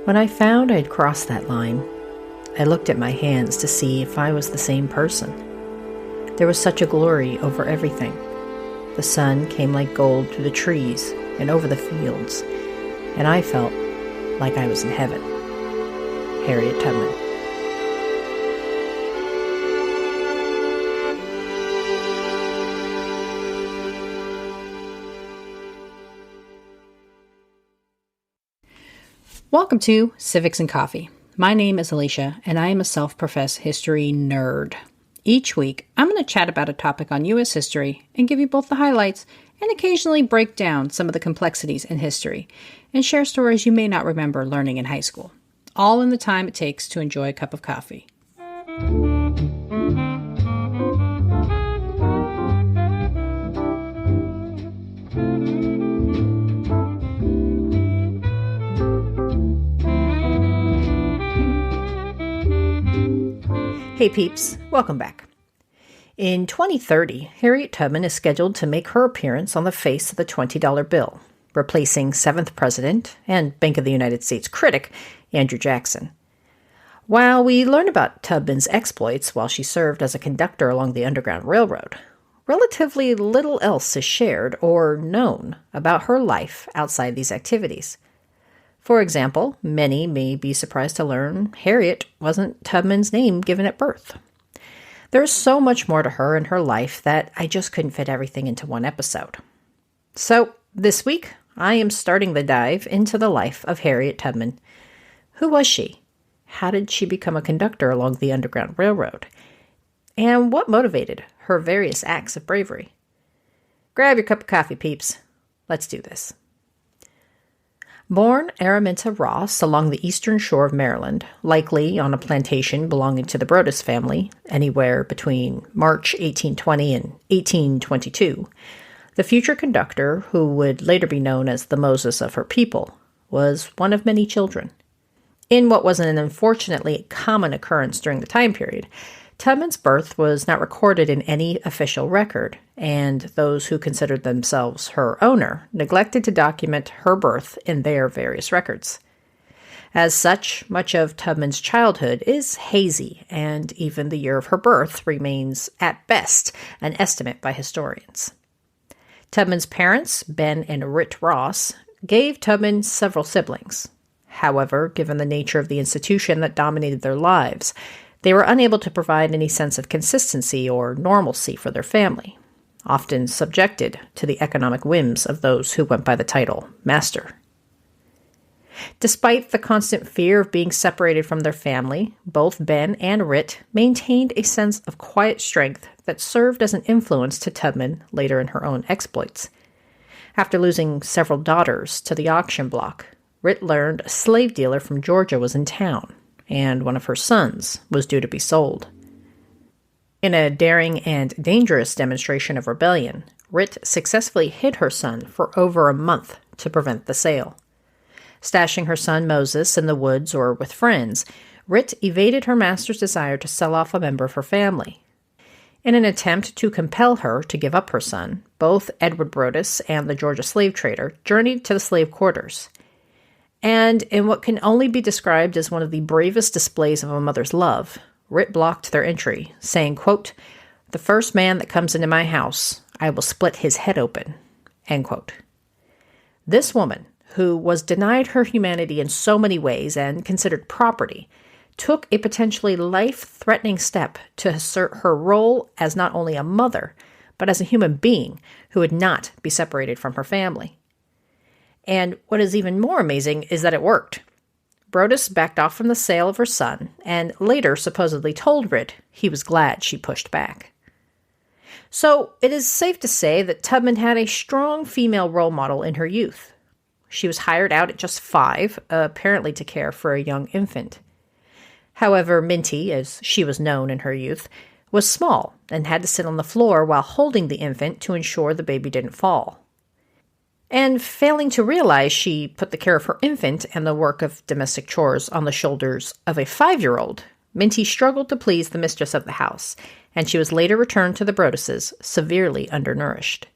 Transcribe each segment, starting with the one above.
When I found I'd crossed that line, I looked at my hands to see if I was the same person. There was such a glory over everything. The sun came like gold through the trees and over the fields, and I felt like I was in heaven. Harriet Tubman. Welcome to Civics and Coffee. My name is Alicia, and I am a self-professed history nerd. Each week, I'm going to chat about a topic on U.S. history and give you both the highlights and occasionally break down some of the complexities in history and share stories you may not remember learning in high school, all in the time it takes to enjoy a cup of coffee. Hey peeps, welcome back. In 2030, Harriet Tubman is scheduled to make her appearance on the face of the $20 bill, replacing 7th President and Bank of the United States critic Andrew Jackson. While we learn about Tubman's exploits while she served as a conductor along the Underground Railroad, relatively little else is shared or known about her life outside these activities. For example, many may be surprised to learn Harriet wasn't Tubman's name given at birth. There's so much more to her and her life that I just couldn't fit everything into one episode. So, this week, I am starting the dive into the life of Harriet Tubman. Who was she? How did she become a conductor along the Underground Railroad? And what motivated her various acts of bravery? Grab your cup of coffee, peeps. Let's do this. Born Araminta Ross along the eastern shore of Maryland, likely on a plantation belonging to the Broaddus family, anywhere between March 1820 and 1822, the future conductor, who would later be known as the Moses of her people, was one of many children. In what was an unfortunately common occurrence during the time period, Tubman's birth was not recorded in any official record, and those who considered themselves her owner neglected to document her birth in their various records. As such, much of Tubman's childhood is hazy, and even the year of her birth remains, at best, an estimate by historians. Tubman's parents, Ben and Rit Ross, gave Tubman several siblings. However, given the nature of the institution that dominated their lives, they were unable to provide any sense of consistency or normalcy for their family, often subjected to the economic whims of those who went by the title master. Despite the constant fear of being separated from their family, both Ben and Rit maintained a sense of quiet strength that served as an influence to Tubman later in her own exploits. After losing several daughters to the auction block, Rit learned a slave dealer from Georgia was in town, and one of her sons was due to be sold. In a daring and dangerous demonstration of rebellion, Rit successfully hid her son for over a month to prevent the sale. Stashing her son Moses in the woods or with friends, Rit evaded her master's desire to sell off a member of her family. In an attempt to compel her to give up her son, both Edward Broaddus and the Georgia slave trader journeyed to the slave quarters. And in what can only be described as one of the bravest displays of a mother's love, Rit blocked their entry, saying, quote, "The first man that comes into my house, I will split his head open," end quote. This woman, who was denied her humanity in so many ways and considered property, took a potentially life-threatening step to assert her role as not only a mother, but as a human being who would not be separated from her family. And what is even more amazing is that it worked. Broaddus backed off from the sale of her son, and later supposedly told Rit he was glad she pushed back. So it is safe to say that Tubman had a strong female role model in her youth. She was hired out at just 5, apparently to care for a young infant. However, Minty, as she was known in her youth, was small and had to sit on the floor while holding the infant to ensure the baby didn't fall. And failing to realize she put the care of her infant and the work of domestic chores on the shoulders of a 5-year-old, Minty struggled to please the mistress of the house, and she was later returned to the Broadduses, severely undernourished.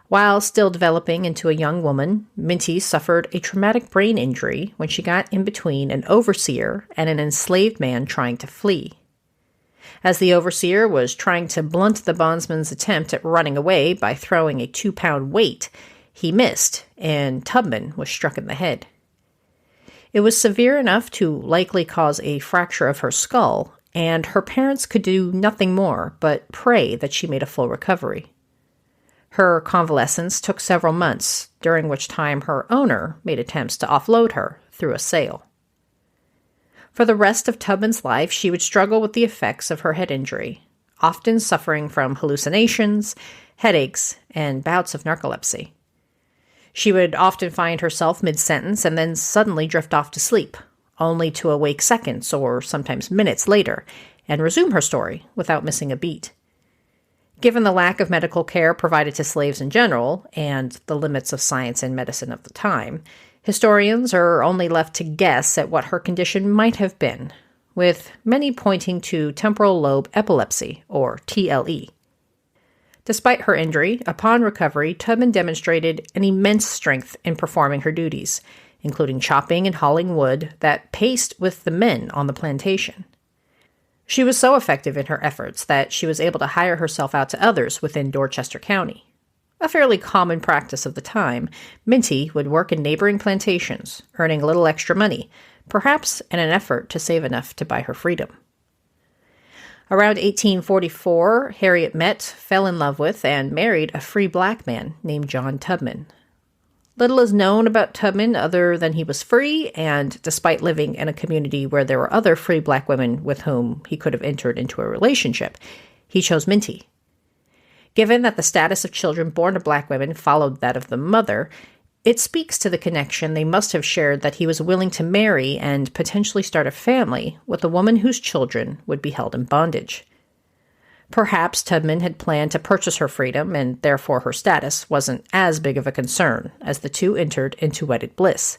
While still developing into a young woman, Minty suffered a traumatic brain injury when she got in between an overseer and an enslaved man trying to flee. As the overseer was trying to blunt the bondsman's attempt at running away by throwing a 2-pound weight, he missed, and Tubman was struck in the head. It was severe enough to likely cause a fracture of her skull, and her parents could do nothing more but pray that she made a full recovery. Her convalescence took several months, during which time her owner made attempts to offload her through a sale. For the rest of Tubman's life, she would struggle with the effects of her head injury, often suffering from hallucinations, headaches, and bouts of narcolepsy. She would often find herself mid-sentence and then suddenly drift off to sleep, only to awake seconds or sometimes minutes later and resume her story without missing a beat. Given the lack of medical care provided to slaves in general, and the limits of science and medicine of the time, historians are only left to guess at what her condition might have been, with many pointing to temporal lobe epilepsy, or TLE. Despite her injury, upon recovery, Tubman demonstrated an immense strength in performing her duties, including chopping and hauling wood that paced with the men on the plantation. She was so effective in her efforts that she was able to hire herself out to others within Dorchester County. A fairly common practice of the time, Minty would work in neighboring plantations, earning a little extra money, perhaps in an effort to save enough to buy her freedom. Around 1844, Harriet met, fell in love with, and married a free black man named John Tubman. Little is known about Tubman other than he was free, and despite living in a community where there were other free black women with whom he could have entered into a relationship, he chose Minty. Given that the status of children born to black women followed that of the mother, it speaks to the connection they must have shared that he was willing to marry and potentially start a family with a woman whose children would be held in bondage. Perhaps Tubman had planned to purchase her freedom, and therefore her status wasn't as big of a concern as the two entered into wedded bliss.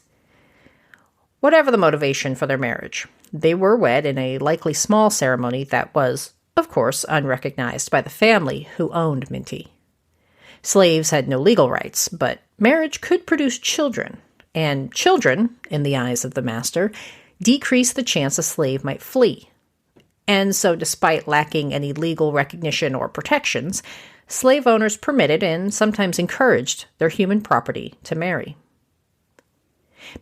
Whatever the motivation for their marriage, they were wed in a likely small ceremony that was, of course, unrecognized by the family who owned Minty. Slaves had no legal rights, but marriage could produce children, and children, in the eyes of the master, decreased the chance a slave might flee. And so, despite lacking any legal recognition or protections, slave owners permitted and sometimes encouraged their human property to marry.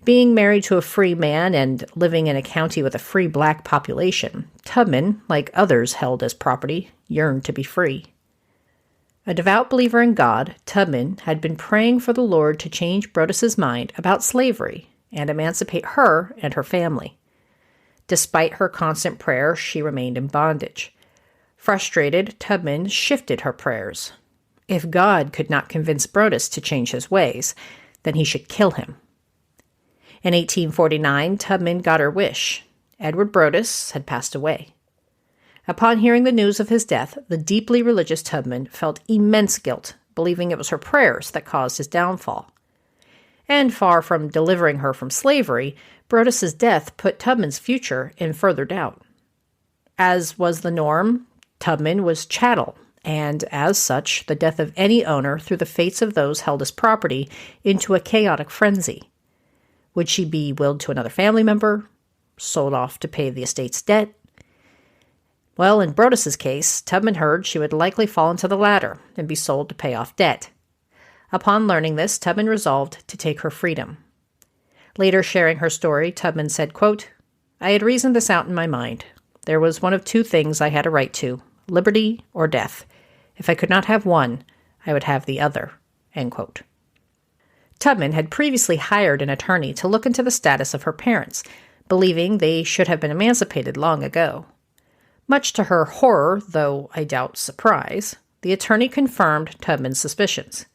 Being married to a free man and living in a county with a free black population, Tubman, like others held as property, yearned to be free. A devout believer in God, Tubman had been praying for the Lord to change Brodess's mind about slavery and emancipate her and her family. Despite her constant prayer, she remained in bondage. Frustrated, Tubman shifted her prayers. If God could not convince Brodess to change his ways, then he should kill him. In 1849, Tubman got her wish. Edward Brodess had passed away. Upon hearing the news of his death, the deeply religious Tubman felt immense guilt, believing it was her prayers that caused his downfall. And far from delivering her from slavery, Brodess's death put Tubman's future in further doubt. As was the norm, Tubman was chattel, and as such, the death of any owner threw the fates of those held as property into a chaotic frenzy. Would she be willed to another family member? Sold off to pay the estate's debt? Well, in Brodess's case, Tubman heard she would likely fall into the latter and be sold to pay off debt. Upon learning this, Tubman resolved to take her freedom. Later sharing her story, Tubman said, quote, "I had reasoned this out in my mind. There was one of two things I had a right to, liberty or death. If I could not have one, I would have the other." End quote. Tubman had previously hired an attorney to look into the status of her parents, believing they should have been emancipated long ago. Much to her horror, though I doubt surprise, the attorney confirmed Tubman's suspicions.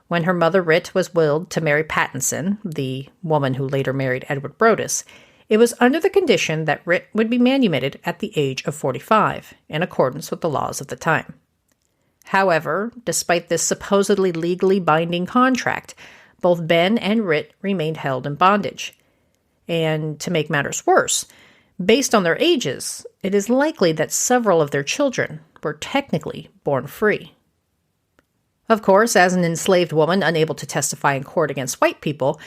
When her mother, Rit, was willed to marry Pattinson, the woman who later married Edward Brodess, it was under the condition that Rit would be manumitted at the age of 45, in accordance with the laws of the time. However, despite this supposedly legally binding contract, both Ben and Rit remained held in bondage. And to make matters worse, based on their ages, it is likely that several of their children were technically born free. Of course, as an enslaved woman unable to testify in court against white people,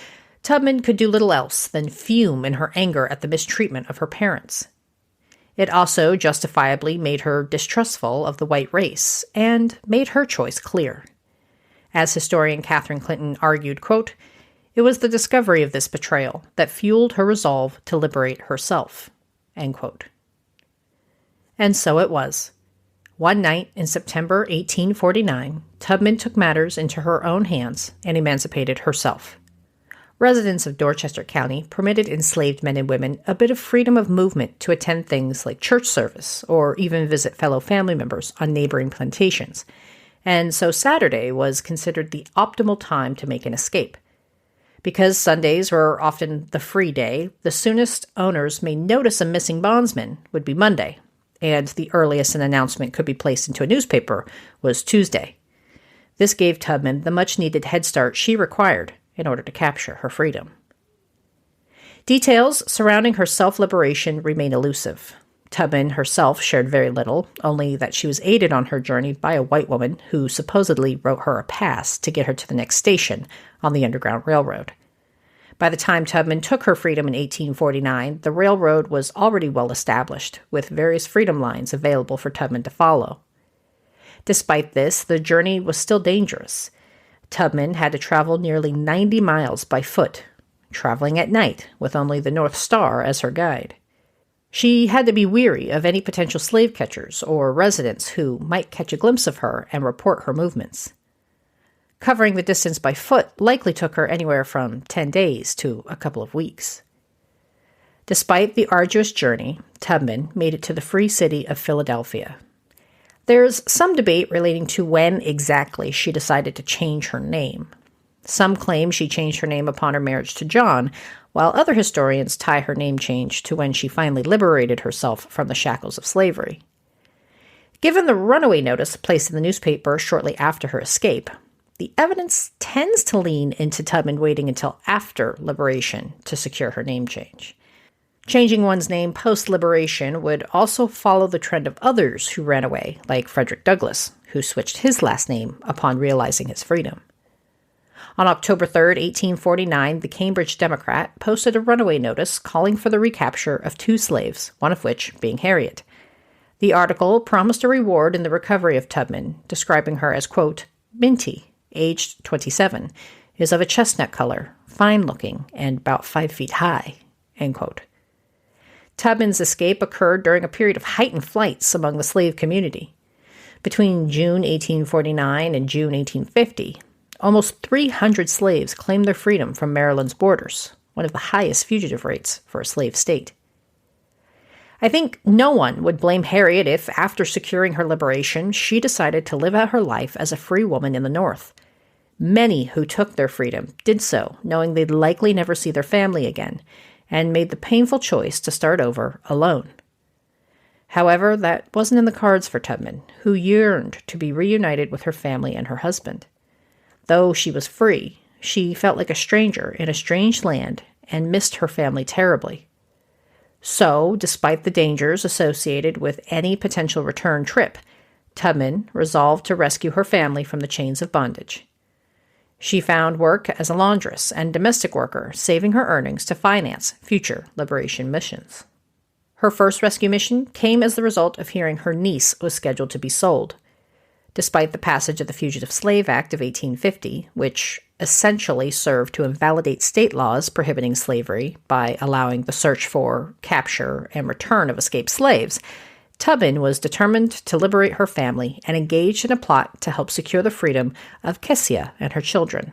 Tubman could do little else than fume in her anger at the mistreatment of her parents. It also justifiably made her distrustful of the white race and made her choice clear. As historian Catherine Clinton argued, quote, "It was the discovery of this betrayal that fueled her resolve to liberate herself," end quote. And so it was. One night in September 1849, Tubman took matters into her own hands and emancipated herself. Residents of Dorchester County permitted enslaved men and women a bit of freedom of movement to attend things like church service or even visit fellow family members on neighboring plantations, and so Saturday was considered the optimal time to make an escape. Because Sundays were often the free day, the soonest owners may notice a missing bondsman would be Monday, and the earliest an announcement could be placed into a newspaper was Tuesday. This gave Tubman the much-needed head start she required in order to capture her freedom. Details surrounding her self-liberation remain elusive. Tubman herself shared very little, only that she was aided on her journey by a white woman who supposedly wrote her a pass to get her to the next station on the Underground Railroad. By the time Tubman took her freedom in 1849, the railroad was already well established, with various freedom lines available for Tubman to follow. Despite this, the journey was still dangerous. Tubman had to travel nearly 90 miles by foot, traveling at night with only the North Star as her guide. She had to be wary of any potential slave catchers or residents who might catch a glimpse of her and report her movements. Covering the distance by foot likely took her anywhere from 10 days to a couple of weeks. Despite the arduous journey, Tubman made it to the free city of Philadelphia. There's some debate relating to when exactly she decided to change her name. Some claim she changed her name upon her marriage to John, while other historians tie her name change to when she finally liberated herself from the shackles of slavery. Given the runaway notice placed in the newspaper shortly after her escape, the evidence tends to lean into Tubman waiting until after liberation to secure her name change. Changing one's name post-liberation would also follow the trend of others who ran away, like Frederick Douglass, who switched his last name upon realizing his freedom. On October 3, 1849, the Cambridge Democrat posted a runaway notice calling for the recapture of 2 slaves, one of which being Harriet. The article promised a reward in the recovery of Tubman, describing her as, quote, "Minty, aged 27, is of a chestnut color, fine-looking, and about 5 feet high," end quote. Tubman's escape occurred during a period of heightened flights among the slave community. Between June 1849 and June 1850, almost 300 slaves claimed their freedom from Maryland's borders, one of the highest fugitive rates for a slave state. I think no one would blame Harriet if, after securing her liberation, she decided to live out her life as a free woman in the North. Many who took their freedom did so, knowing they'd likely never see their family again, and made the painful choice to start over alone. However, that wasn't in the cards for Tubman, who yearned to be reunited with her family and her husband. Though she was free, she felt like a stranger in a strange land and missed her family terribly. So, despite the dangers associated with any potential return trip, Tubman resolved to rescue her family from the chains of bondage. She found work as a laundress and domestic worker, saving her earnings to finance future liberation missions. Her first rescue mission came as the result of hearing her niece was scheduled to be sold. Despite the passage of the Fugitive Slave Act of 1850, which essentially served to invalidate state laws prohibiting slavery by allowing the search for, capture, and return of escaped slaves, Tubman was determined to liberate her family and engaged in a plot to help secure the freedom of Kessia and her children.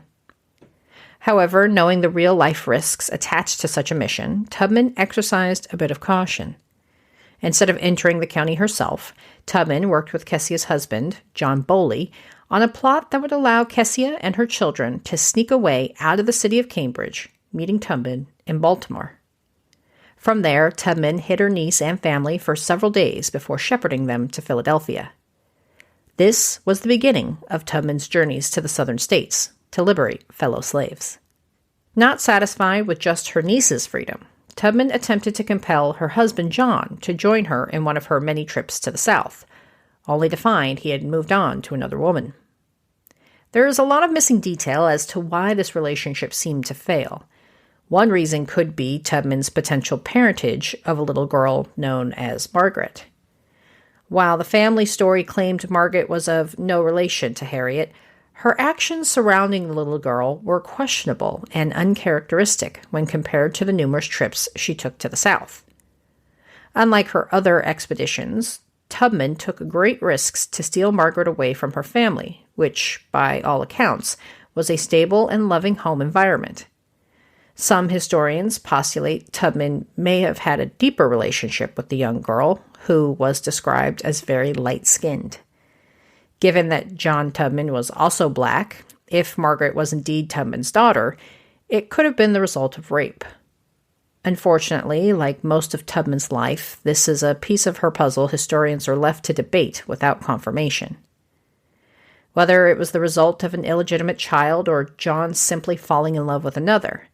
However, knowing the real-life risks attached to such a mission, Tubman exercised a bit of caution. Instead of entering the county herself, Tubman worked with Kessia's husband, John Bowley, on a plot that would allow Kessia and her children to sneak away out of the city of Cambridge, meeting Tubman in Baltimore. From there, Tubman hid her niece and family for several days before shepherding them to Philadelphia. This was the beginning of Tubman's journeys to the southern states to liberate fellow slaves. Not satisfied with just her niece's freedom, Tubman attempted to compel her husband John to join her in one of her many trips to the South, only to find he had moved on to another woman. There is a lot of missing detail as to why this relationship seemed to fail. One reason could be Tubman's potential parentage of a little girl known as Margaret. While the family story claimed Margaret was of no relation to Harriet, her actions surrounding the little girl were questionable and uncharacteristic when compared to the numerous trips she took to the South. Unlike her other expeditions, Tubman took great risks to steal Margaret away from her family, which, by all accounts, was a stable and loving home environment. Some historians postulate Tubman may have had a deeper relationship with the young girl, who was described as very light-skinned. Given that John Tubman was also black, if Margaret was indeed Tubman's daughter, it could have been the result of rape. Unfortunately, like most of Tubman's life, this is a piece of her puzzle historians are left to debate without confirmation. Whether it was the result of an illegitimate child or John simply falling in love with another,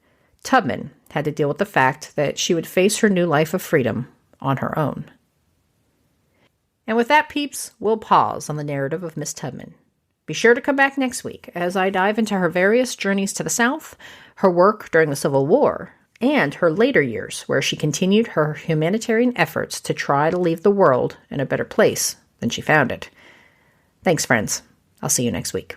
Tubman had to deal with the fact that she would face her new life of freedom on her own. And with that, peeps, we'll pause on the narrative of Miss Tubman. Be sure to come back next week as I dive into her various journeys to the South, her work during the Civil War, and her later years where she continued her humanitarian efforts to try to leave the world in a better place than she found it. Thanks, friends. I'll see you next week.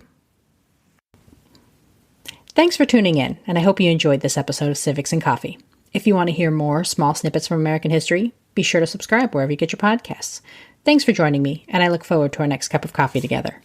Thanks for tuning in, and I hope you enjoyed this episode of Civics and Coffee. If you want to hear more small snippets from American history, be sure to subscribe wherever you get your podcasts. Thanks for joining me, and I look forward to our next cup of coffee together.